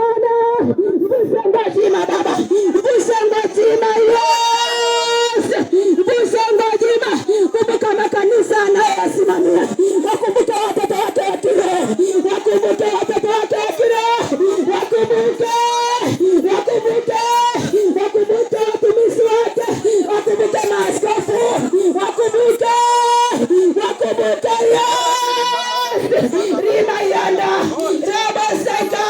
Bwana. Mvushe ngojima Baba, mvushe ngojima Yesu, mvushe ngojima. Kumbuka makanisa anayoyasimamia, wakumbuke watoto wake wa kiroho, wakumbuke watoto wake wa kiroho, wakumbuke watumishi wake, wakumbuke maaskofu, wakumbuke Yesu, rima yanda raba seka,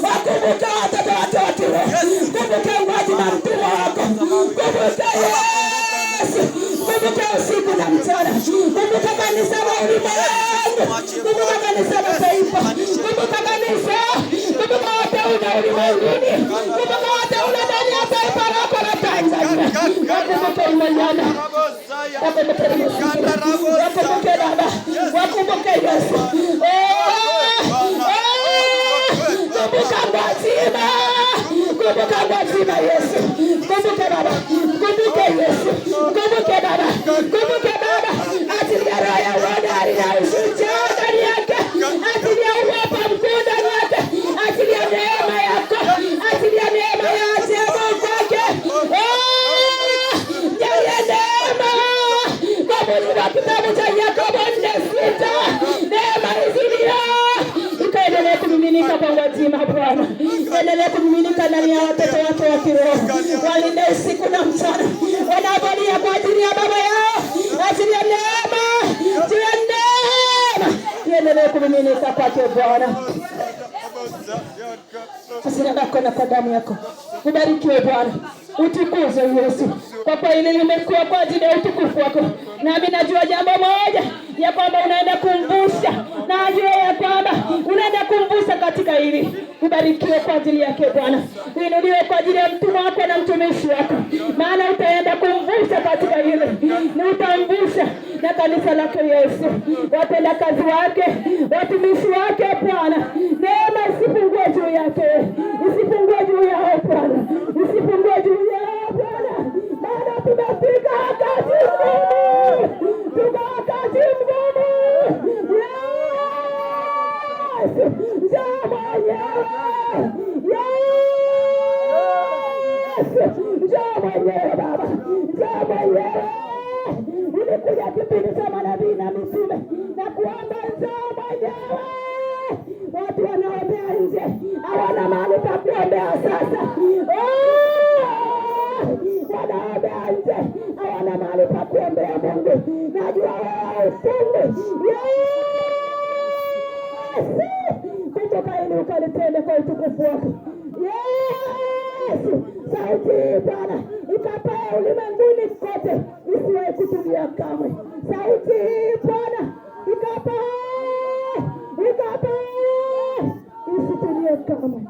wakumbuke watoto wake wa kiroho, kumbuke ngojima mpira wako, kumbuke Yesu, kumbuka usiku na mchana, kumbuka kanisa la ulimwengu, kumbuka kanisa la taifa, kumbuka kanisa, kumbuka wateule ulimwenguni, kumbuka wateule ndani ya taifa lako la Tanzania, wakumbuke Imanyana, wakumbuke Yesu, wakumbuke Baba, wakumbuke Yesu, kumbuka Ngojima, kumbuka Ngojima Yesu, kumbuke Baba, kumbuke Yesu, kumbuke Baba, kumbuke Baba, achilia roho ya uhodari na ushujaa ndani yake, achilia uwepo mkuu ndani yake, achilia neema yako, achilia neema ya ajabu kwake, jalia neema kwa mujibu wa kitabu cha Yakobo 4:6, neema izidia ikaendelee kumiminika kwa Ngojima Bwana, endelee kumiminika ndani ya watoto wake wa kiroho, walinde usiku na mchana, wanapolia kwa ajili ya baba yao, achilia neema, iendelee kumiminika kwake Bwana. Asante lako na kwa damu yako, ubarikiwe Bwana, utukuzwe Yesu, kwa kuwa hili limekuwa kwa ajili ya utukufu wako. Nami najua jambo moja, ya kwamba unaenda kumvusha, najua ya kwamba unaenda kumvusha katika hili. Ubarikiwe kwa ajili yake Bwana, uinuliwe kwa ajili ya mtumwa wako na mtumishi wako, maana utaenda kumvusha katika hili, na utamvusha na kanisa lake Yesu, watenda kazi wake, watumishi wake Bwana. Neema isipungue juu yake, isipungue juu yao Bwana, isipungue juu yao Bwana, maana tumefika wakati mgumu, tuko wakati mgumu. Yesu, njoo mwenyewe, Yesu, njoo mwenyewe Baba, njoo mwenyewe. Ulikuja kipindi cha manabii na mitume na kuomba, njoo mwenyewe. Watu wanaombea nje hawana mahali pa kuombea sasa, wanaombea nje hawana mahali pa kuombea Mungu. Najua wewe ufungu Yesu, kumbuka ili ukalitende kwa utukufu wako Yesu. Sauti Bwana ikapaa ulimwenguni kote, isiwahi kutulia kamwe. Sauti Bwana ikapaa, isitulie kamwe,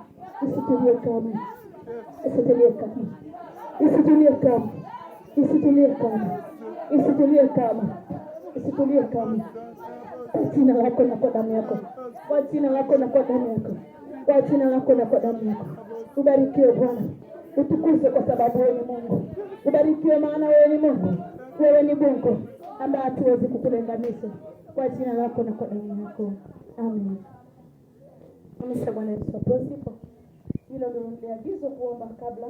isitulie kamwe, isitulie kamwe, isitulie kamwe, isitulie kamwe, isitulie kamwe, isitulie kamwe. Kwa jina lako na kwa damu yako, kwa jina lako na kwa damu yako, kwa jina lako na kwa damu yako. Ubarikiwe Bwana, utukuzwe kwa sababu wewe ni Mungu. Ubarikiwe maana wewe ni Mungu, wewe ni Mungu ambaye hatuwezi kukulinganisha. Kwa jina lako na kwa damu yako, amen. Bwana Yesu asifiwe. Hilo ndio niliagizwa kuomba kabla